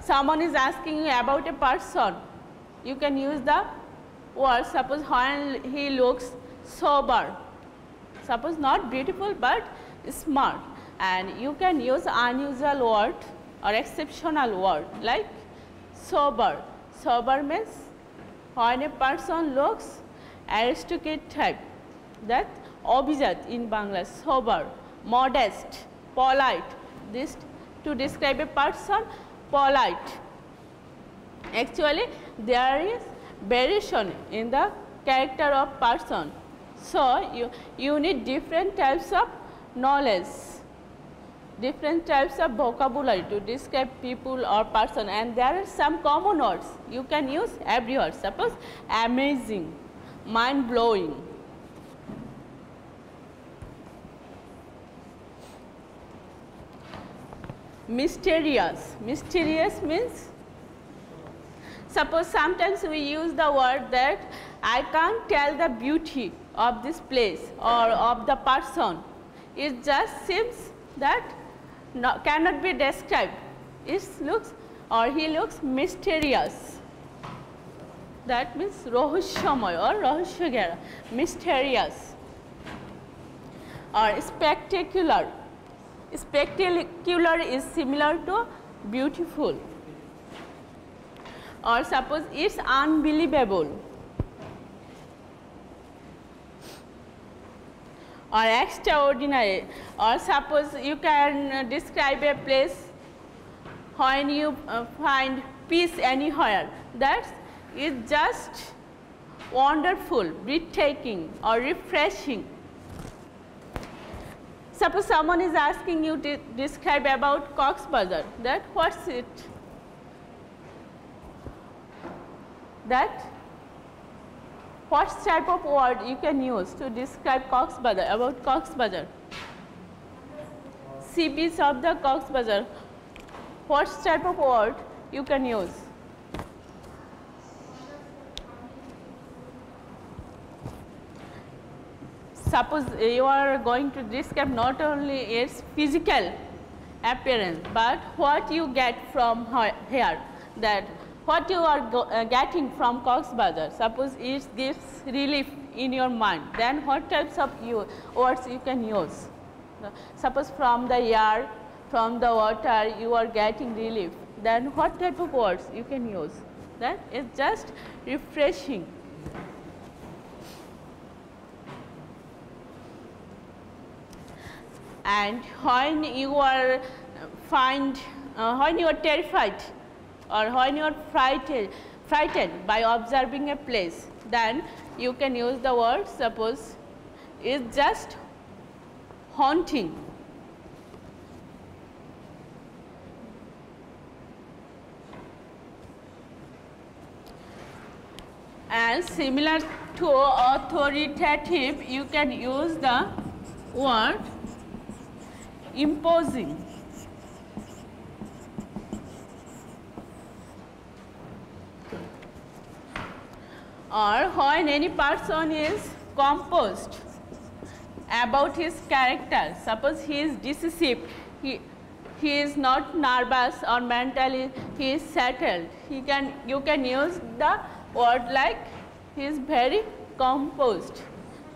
Someone is asking you about a person, you can use the word, suppose when he looks sober, suppose not beautiful but smart, and you can use unusual word or exceptional word like sober. Sober means when a person looks aristocratic type, that obhijat in Bangla, sober, modest, polite, this to describe a person polite. Actually, there is variation in the character of person. So, you need different types of knowledge, different types of vocabulary to describe people or person, and there are some common words you can use everywhere. Suppose amazing, mind-blowing. Mysterious. Mysterious means, suppose sometimes we use the word that I can't tell the beauty of this place or of the person. It just seems that cannot be described. It looks or he looks mysterious. That means rohosyomoy or rohosyogera, mysterious. Or spectacular. Spectacular is similar to beautiful. Or suppose it's unbelievable. Or extraordinary. Or suppose you can describe a place when you find peace anywhere. That is just wonderful, breathtaking or refreshing. Suppose someone is asking you to describe about Cox's Bazar, that what's it? That what type of word you can use to describe Cox's Bazar, about Cox's Bazar? Sea beach of the Cox's Bazar. What type of word you can use? Suppose you are going to describe not only its physical appearance, but what you get from here, that what you are getting from Cox's Bazar. Suppose it gives relief in your mind, then what types of words you can use? Suppose from the air, from the water you are getting relief, then what type of words you can use? That is just refreshing. And when you are when you are terrified or when you are frightened by observing a place, then you can use the word, suppose it's just haunting. And similar to authoritative, you can use the word imposing. Or when any person is composed about his character, suppose he is decisive, he is not nervous or mentally he is settled, you can use the word like he is very composed.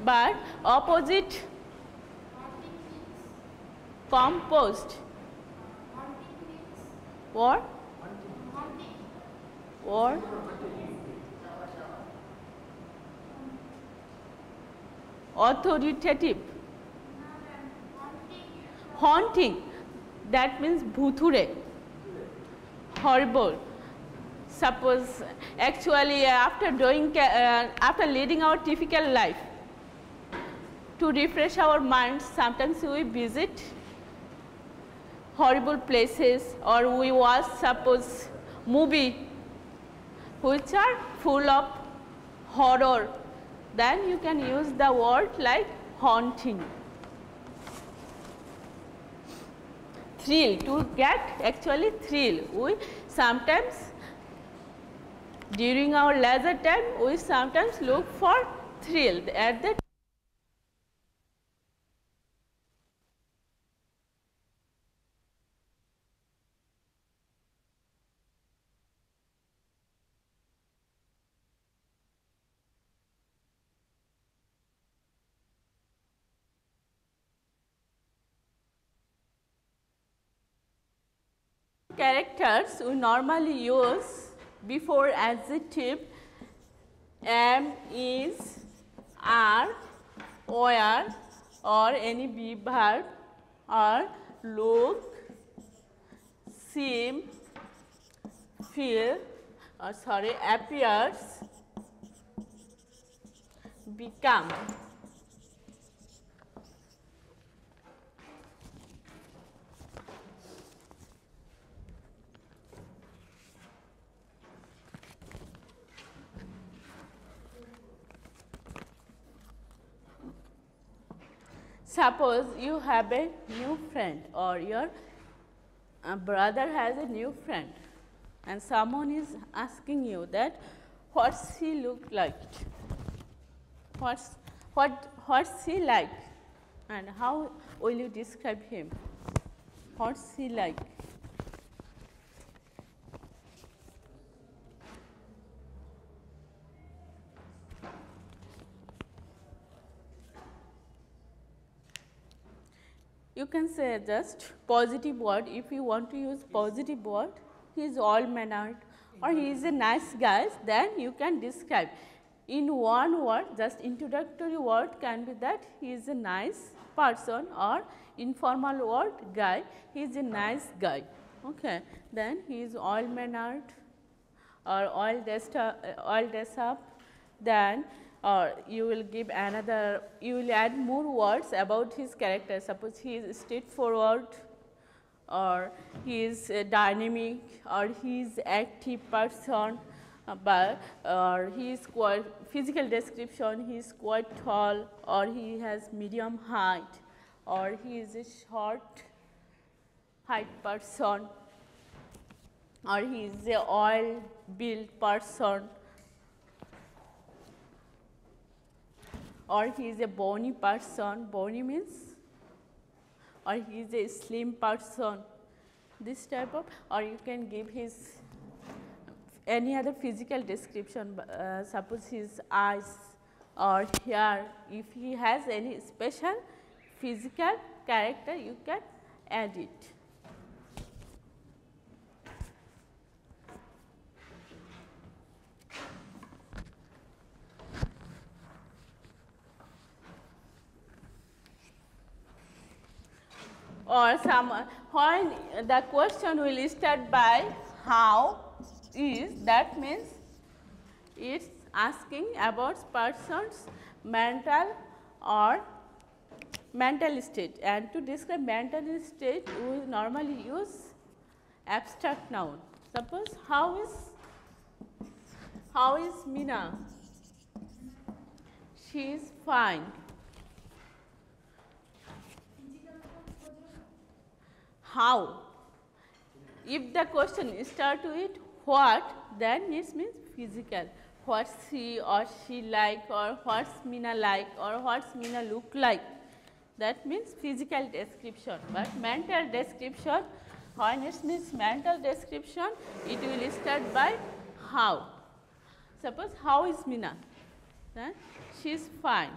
But opposite composed, what? What? Authoritative. Haunting, that means bhuture, horrible. Suppose actually after leading our typical life, to refresh our minds, sometimes we visit horrible places or we watch suppose movie which are full of horror, then you can use the word like haunting. thrill, to get actually thrill. We sometimes during our leisure time we sometimes look for thrill at the characters we normally use before adjective am, is, are, were or any be verb are look, seem, feel or appears, become. Suppose you have a new friend or your brother has a new friend and someone is asking you that what's he look like, what's he like and how will you describe him, what's he like. You can say just positive word. If you want to use positive word, he is all mannered or he is a nice guy, then you can describe. In one word, just introductory word can be that he is a nice person or informal word guy, he is a nice guy. Okay. Then he is all mannered or all dressed up. Then or you will give another, you will add more words about his character. Suppose he is straightforward or he is dynamic or he is active person, but or he is quite physical description, he is quite tall or he has medium height or he is a short height person or he is a oil built person or he is a bony person, bony means, or he is a slim person, this type of, or you can give his any other physical description, suppose his eyes or hair, if he has any special physical character you can add it. Or when the question will start by how is, that means it's asking about person's mental or mental state, and to describe mental state we normally use abstract noun. Suppose how is Meena? She is fine. How? If the question start with what, then it means physical. What's he or she like, or what's Meena like, or what's Meena look like. That means physical description. But mental description, when it means mental description, it will start by how. Suppose how is Meena? Then she is fine.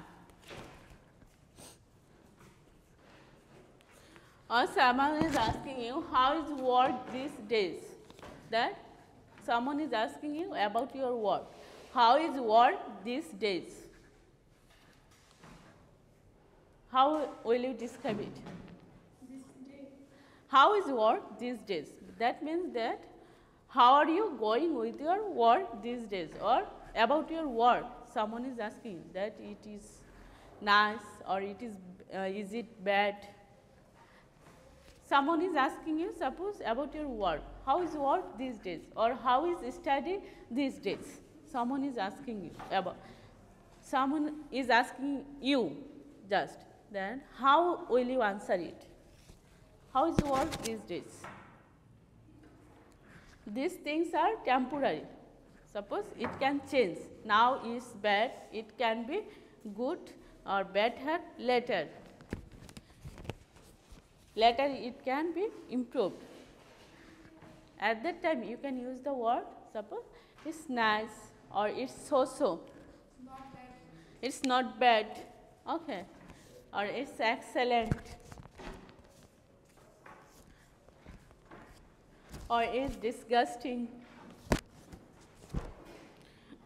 Or someone is asking you how is work these days, that someone is asking you about your work. How is work these days? How will you describe it? How is work these days? That means that how are you going with your work these days, or about your work. Someone is asking that it is nice or it is it bad. Someone is asking you, suppose, about your work. How is work these days, or how is study these days? Someone is asking you about. Someone is asking you just. Then how will you answer it? How is work these days? These things are temporary. Suppose it can change. Now is bad, it can be good or better later. Later it can be improved. At that time you can use the word, suppose it's nice or it's so-so. It's not bad. Okay. Or it's excellent. Or it's disgusting.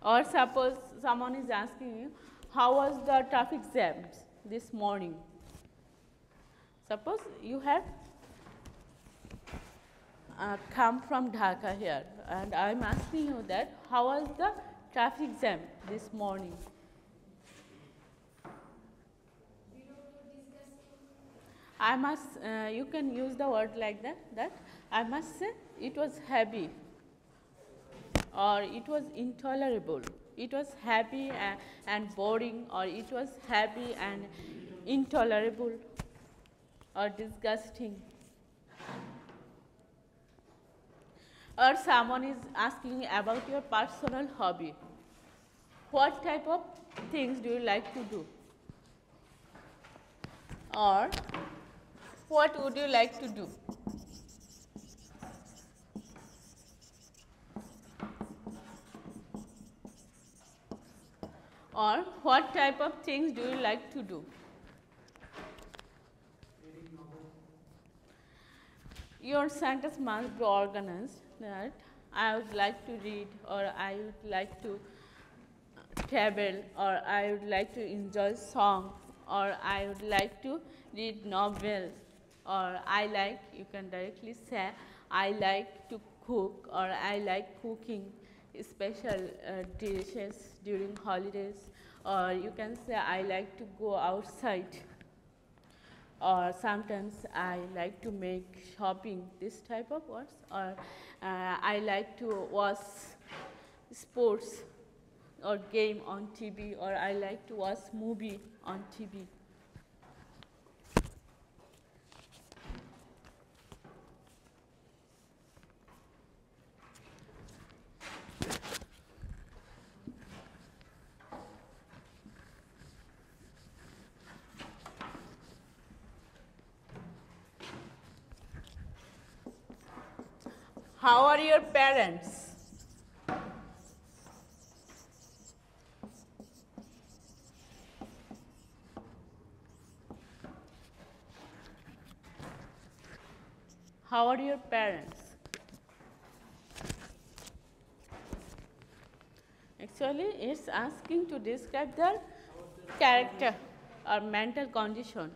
Or suppose someone is asking you, how was the traffic jams this morning? Suppose you have come from Dhaka here and I am asking you that, how was the traffic jam this morning? I must, you can use the word like that I must say it was heavy or it was intolerable. It was heavy and boring, or it was heavy and intolerable or disgusting. Or someone is asking about your personal hobby. What type of things do you like to do? Or what would you like to do? Or what type of things do you like to do? Your sentence must be organized, that I would like to read, or I would like to travel, or I would like to enjoy song, or I would like to read novel, or I like, you can directly say, I like to cook, or I like cooking special dishes during holidays, or you can say I like to go outside, or sometimes I like to make shopping, this type of words, or I like to watch sports or game on TV, or I like to watch movie on TV. How are your parents? How are your parents? Actually, it's asking to describe their character or mental condition.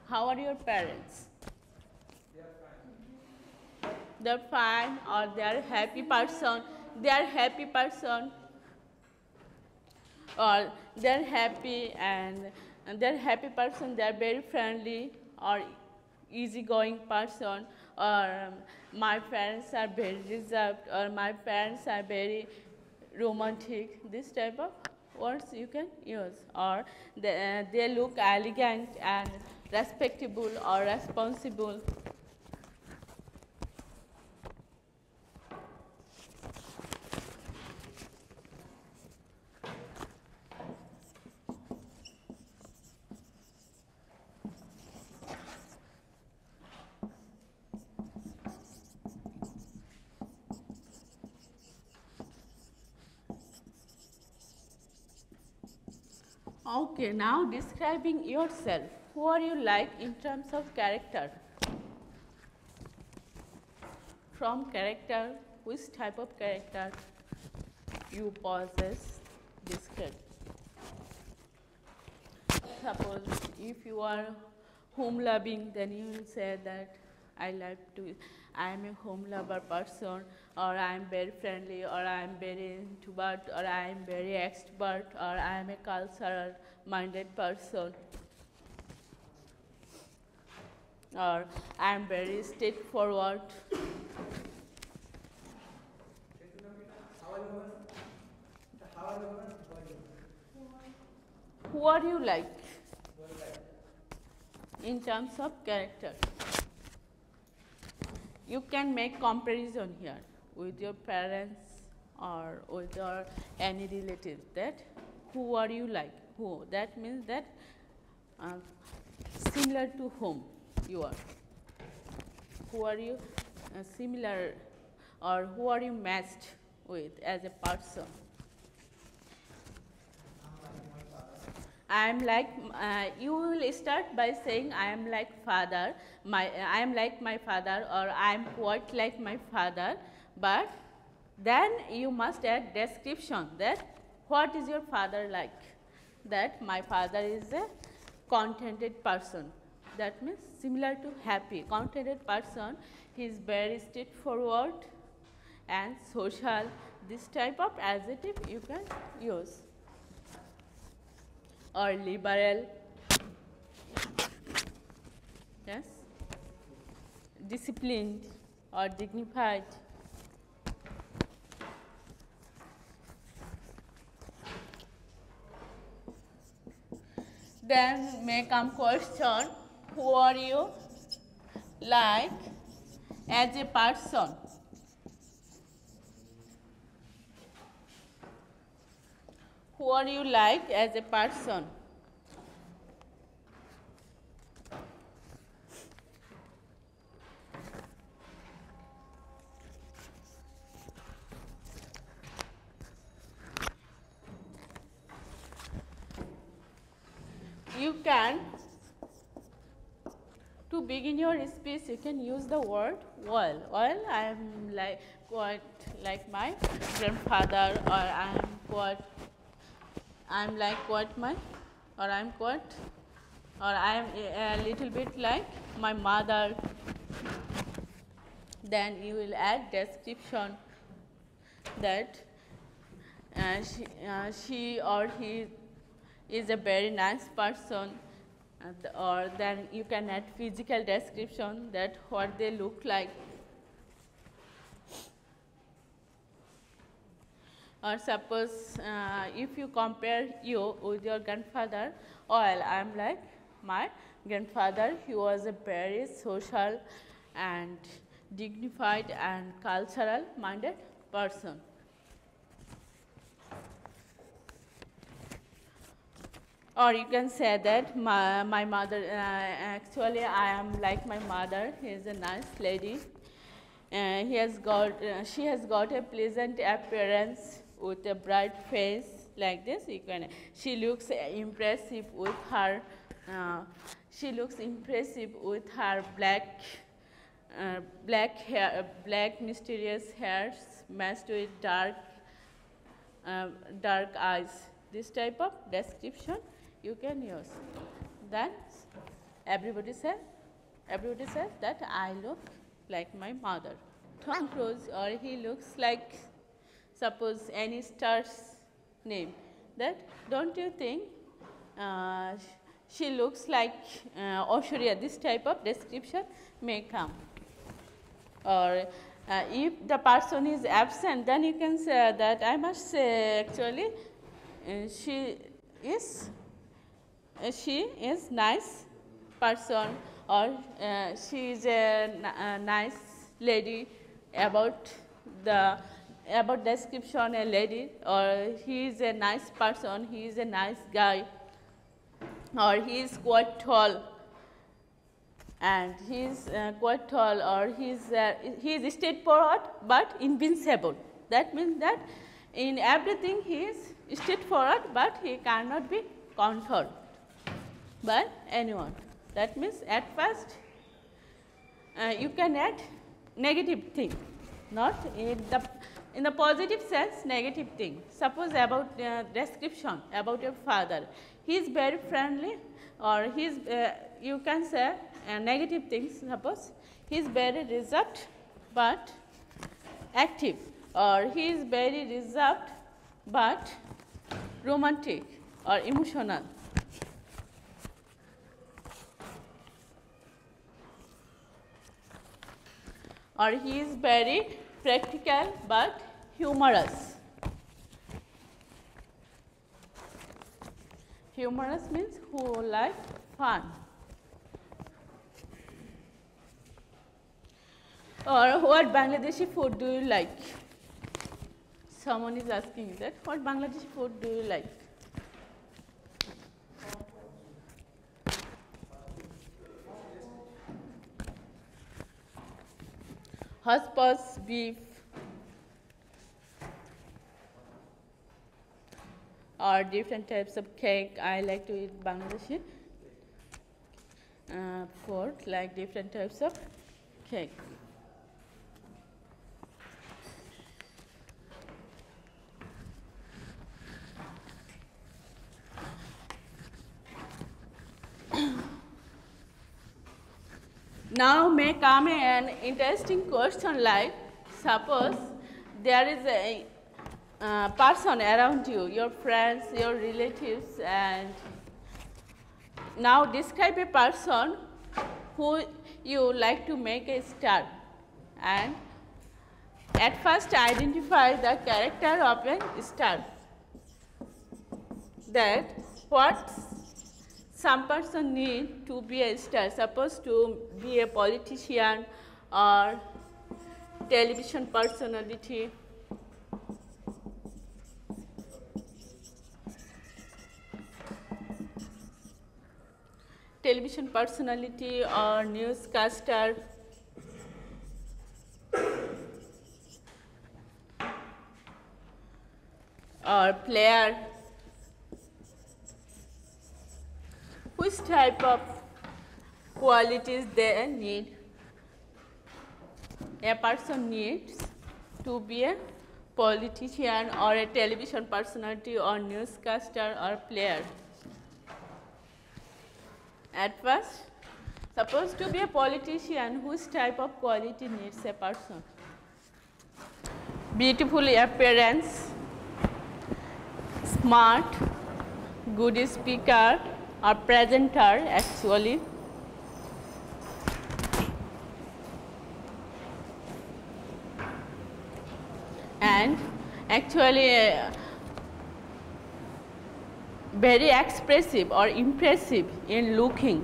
How are your parents? They're fine, or they are happy person. They are happy person, or they're happy and they're happy person. They are very friendly or easygoing person, or my parents are very reserved, or my parents are very romantic. This type of words you can use, or they look elegant and respectable or responsible. Okay, now describing yourself. Who are you like in terms of character? From character, which type of character you possess, describe. Suppose if you are home loving, then you will say that I am a home lover person, or I am very friendly, or I am very introvert, or I am very extrovert, or I am a cultural minded person, or I am very straightforward. Who are you like in terms of character? you can make comparison here with your parents or with your any relatives, that who are you like, who, that means that similar to whom you are, who are you similar, or who are you matched with as a person. I am like, you will start by saying I am like father, I am like my father, or I am quite like my father, but then you must add description, that what is your father like, that my father is a contented person, that means similar to happy. Contented person, he is very straightforward and social. This type of adjective you can use. Or liberal, yes, disciplined or dignified. Then may come question, who are you like as a person? Who are you like as a person? You can, to begin your speech, you can use the word well. Well, I am like quite like my grandfather, or I am like quite my, or I am quite, or I am a little bit like my mother. Then you will add description, that she or he is a very nice person, or then you can add physical description, that what they look like. Or suppose if you compare you with your grandfather, well, I am like my grandfather, he was a very social and dignified and cultural minded person. Or you can say that my mother, actually I am like my mother, he is a nice lady. She has got a pleasant appearance with a bright face, like this. She looks impressive with her. Black hair, black mysterious hairs matched with dark eyes. This type of description you can use. Then everybody says that I look like my mother. Tom Cruise, or he looks like, suppose any star's name, that don't you think she looks like Aishwarya? This type of description may come. Or if the person is absent, then you can say that I must say actually she is nice person, or she is a nice lady, about description a lady, or he is a nice person, he is a nice guy, or he is quite tall, and he is quite tall, or he is straightforward but invincible. That means that in everything he is straightforward, but he cannot be controlled by anyone. That means at first you can add negative thing, not in the positive sense, negative thing. Suppose about description about your father, he is very friendly, or he is you can say negative things. Suppose he is very reserved but active, or he is very reserved but romantic or emotional. Or he is very practical but humorous. Humorous means who like fun. Or what Bangladeshi food do you like? Someone is asking that, what Bangladeshi food do you like? Hotpots, beef, or different types of cake. I like to eat Bangladeshi food, like different types of cake. Now may come an interesting question like, suppose there is a person around you, your friends, your relatives, and now describe a person who you like to make a star, and at first identify the character of a star. That what some person need to be a star, suppose to be a politician or television personality, or newscaster, or player. Which type of qualities they need? A person needs to be a politician or a television personality or newscaster or player. At first, suppose to be a politician, which type of quality needs a person? Beautiful appearance, smart, good speaker, or presenter actually. And actually very expressive or impressive in looking.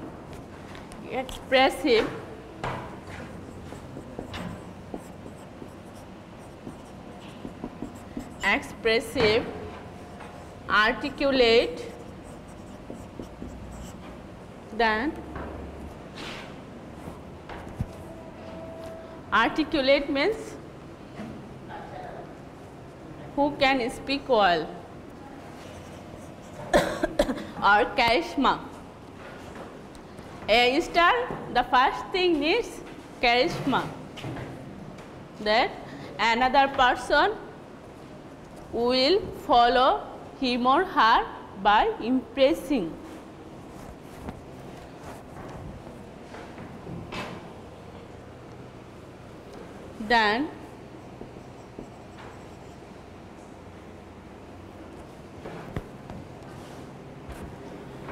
Expressive, articulate, then articulate means who can speak well, or charisma. A star, the first thing needs charisma. That another person will follow him or her by impressing. Then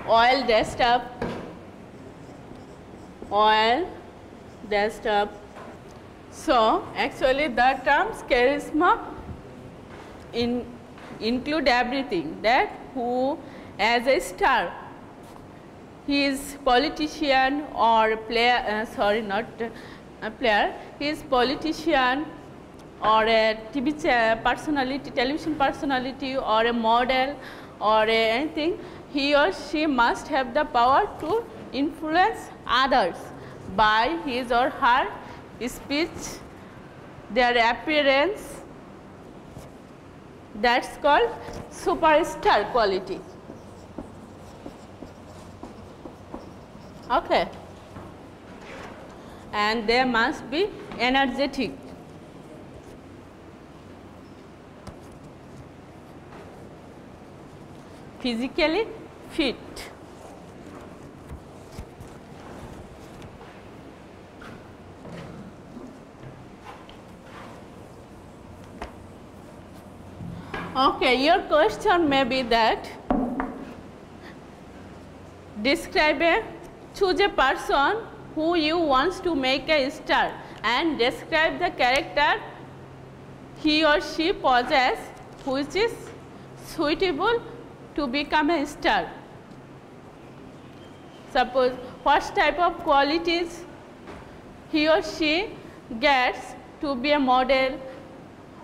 oil dressed up, So actually the terms charisma include everything, that who as a star, he is politician or player, he is politician or a television personality or a model or anything, he or she must have the power to influence others by his or her speech, their appearance. That's called superstar quality. Okay. And they must be energetic. Physically fit. Okay, your question may be that choose a person who you want to make a star and describe the character he or she possesses which is suitable to become a star. Suppose what type of qualities he or she gets to be a model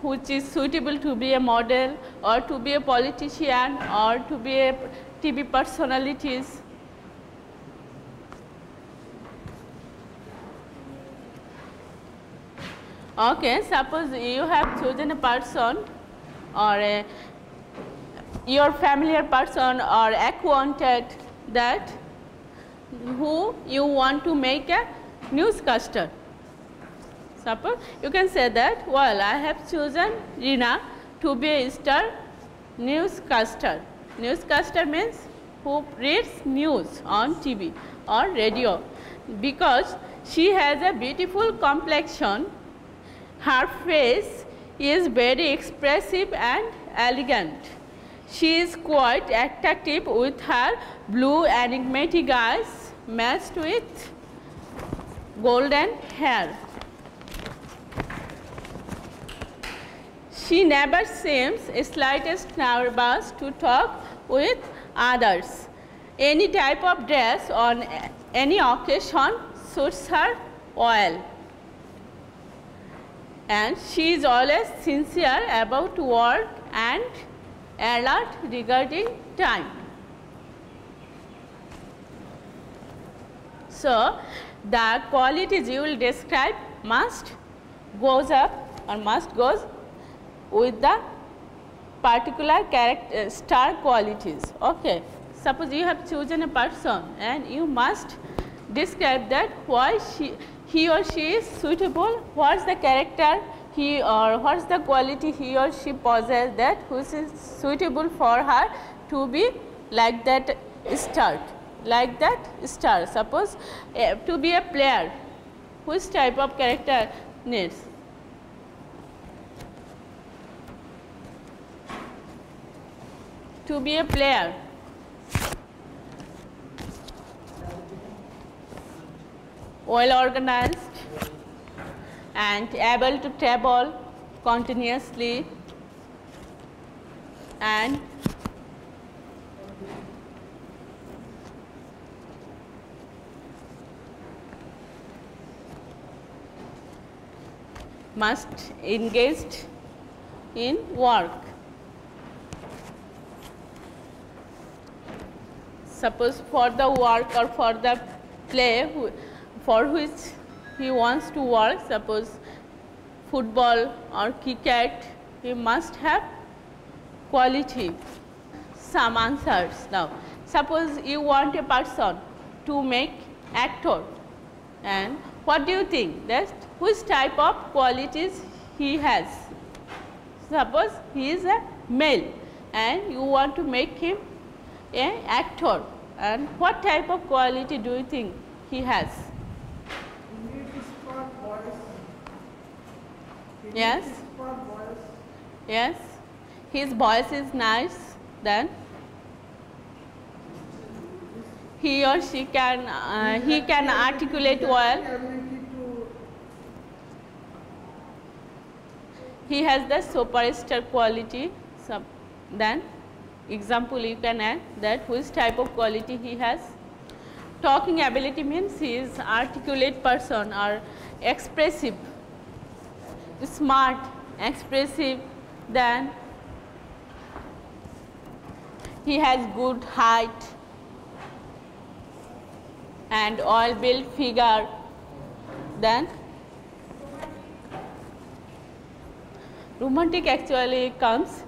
which is suitable to be a model or to be a politician or to be a TV personalities. Okay, suppose you have chosen a person or your familiar person or acquainted that who you want to make a newscaster. Suppose you can say that, well, I have chosen Rina to be a star newscaster. Newscaster means who reads news on TV or radio, because she has a beautiful complexion. Her face is very expressive and elegant. She is quite attractive with her blue enigmatic eyes matched with golden hair. She never seems slightest nervous to talk with others. Any type of dress on any occasion suits her well. And she is always sincere about work and alert regarding time. So, the qualities you will describe must goes with the particular character star qualities. Okay. Suppose you have chosen a person and you must describe that why he or she is suitable, what is the character he or what is the quality he or she possesses that which is suitable for her to be like that star. Like that star. Suppose to be a player, which type of character needs? To be a player, well organized and able to travel continuously and must engaged in work. Suppose for the work or for the play for which he wants to work, suppose football or cricket, he must have quality. Some answers now. Suppose you want a person to make actor, and what do you think that which type of qualities he has? Suppose he is a male and you want to make him an actor, and what type of quality do you think he has? Yes. Yes. His voice is nice. Then he or she can he can articulate well. He has the superstar quality. Then example you can add that which type of quality he has. Talking ability means he is articulate person or expressive, smart, expressive. Then he has good height and well built figure. Then romantic actually comes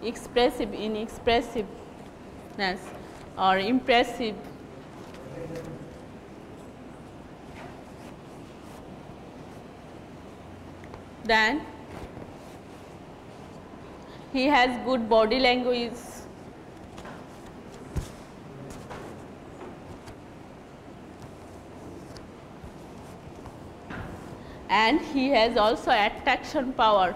expressive, inexpressiveness or impressive. Then he has good body language. And he has also attraction power.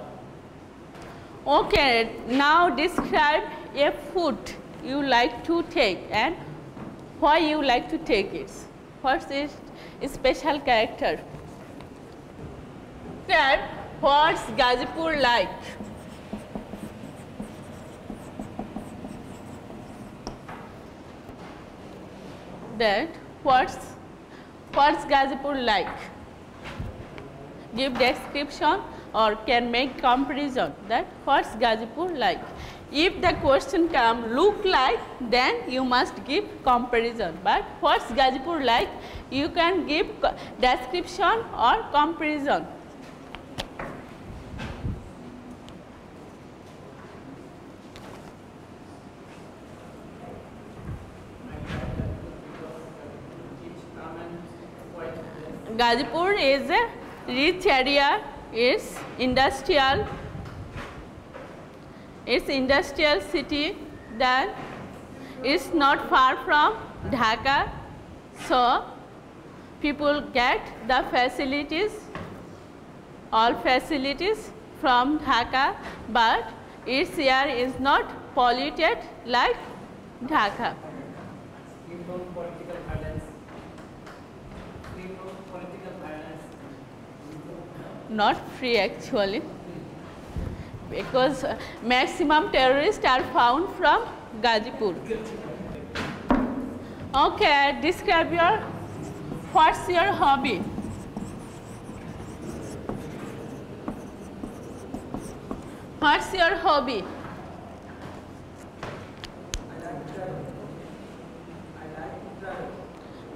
Okay, now describe a food you like to take and why you like to take it. What's its special character? That what's Gazipur like? That what's Gazipur like? give description or can make comparison that what's Gazipur like. If the question come look like, then you must give comparison, but what's Gazipur like, you can give description or comparison. Gazipur is a rich area, it's industrial city, then it's not far from Dhaka, so people get the facilities, all facilities from Dhaka, but its air is not polluted like Dhaka. Not free actually, because maximum terrorists are found from Gazipur. Okay, describe what's your hobby? What's your hobby?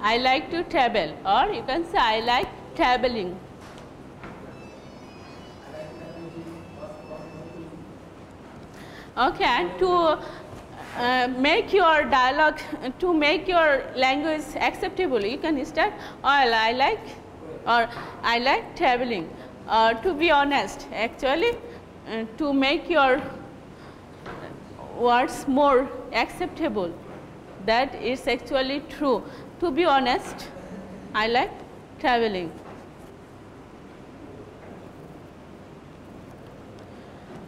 I like to travel, or you can say I like traveling. Okay, and to make your dialogue, to make your language acceptable, you can start, I like traveling. To be honest, actually, to make your words more acceptable, that is actually true. To be honest, I like traveling.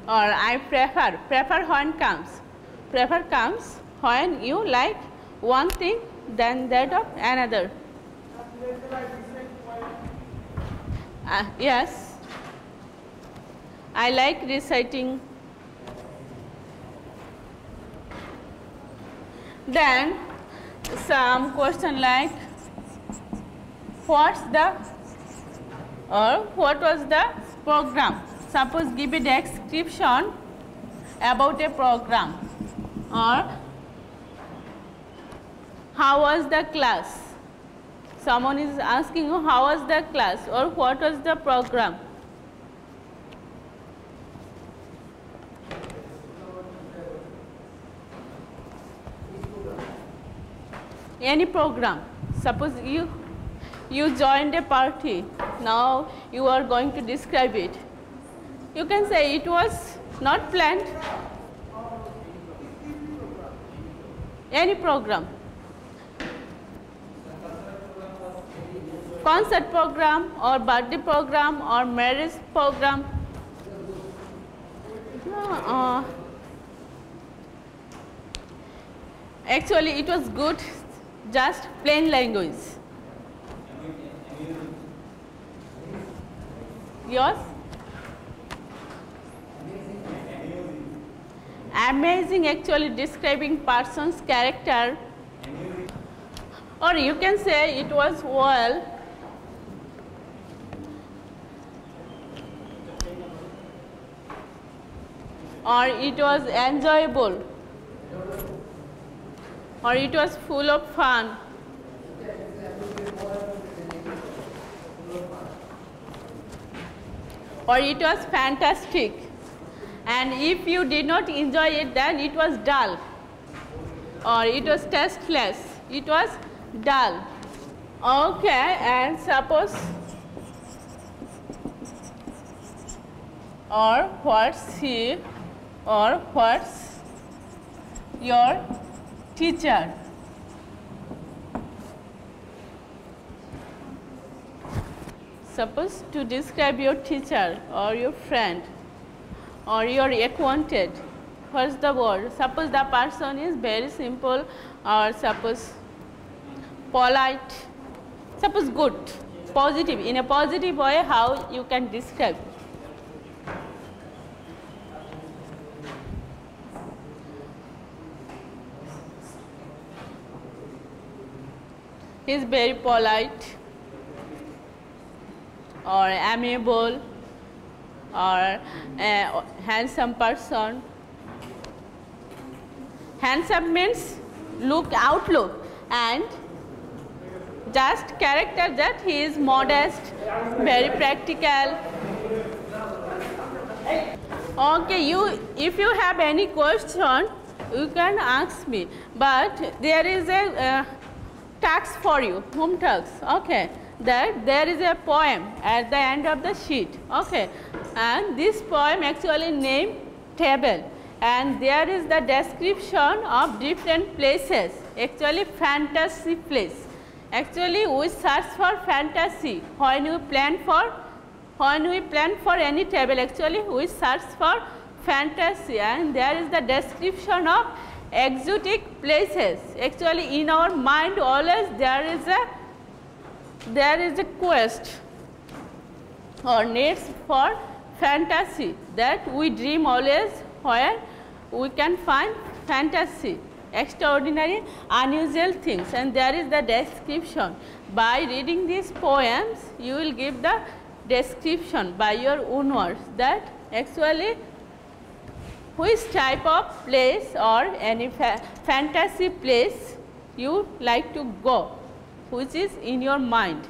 Or I prefer when comes. Prefer comes when you like one thing than that of another. Yes, I like reciting. Then some question like what was the program? Suppose give a description about a program, or how was the class? Someone is asking you how was the class or what was the program. Any program. Suppose you joined a party, now you are going to describe it. You can say it was not planned. Any program. Concert program or birthday program or marriage program. Actually, it was good, just plain language. Yours? Amazing, actually describing person's character, or you can say it was well. Or it was enjoyable, or it was full of fun. Or it was fantastic. And if you did not enjoy it, then it was dull. Or it was tasteless. It was dull. Okay, and suppose, or what's he, or what's your teacher? Suppose to describe your teacher or your friend or your acquainted, what's the word? Suppose the person is very simple, or suppose polite, suppose good, positive, in a positive way, how you can describe? He is very polite. or amiable or a handsome person. Handsome means outlook, and just character that he is modest, very practical. Okay, if you have any question, you can ask me, but there is a task for you, home task, okay, that there is a poem at the end of the sheet, okay, and this poem actually named Table, and there is the description of different places, actually fantasy place. Actually we search for fantasy when we plan for any table. Actually we search for fantasy, and there is the description of exotic places. Actually in our mind always there is a quest or needs for fantasy, that we dream always where we can find fantasy, extraordinary, unusual things, and there is the description. By reading these poems, you will give the description by your own words, that actually which type of place or any fantasy place you like to go, which is in your mind.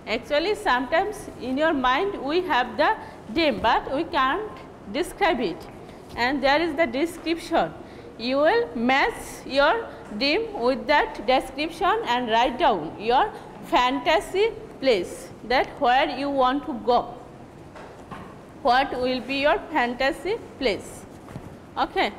Actually sometimes in your mind we have the dream, but we can't describe it, and there is the description. You will match your dream with that description and write down your fantasy place, that where you want to go, what will be your fantasy place. Okay.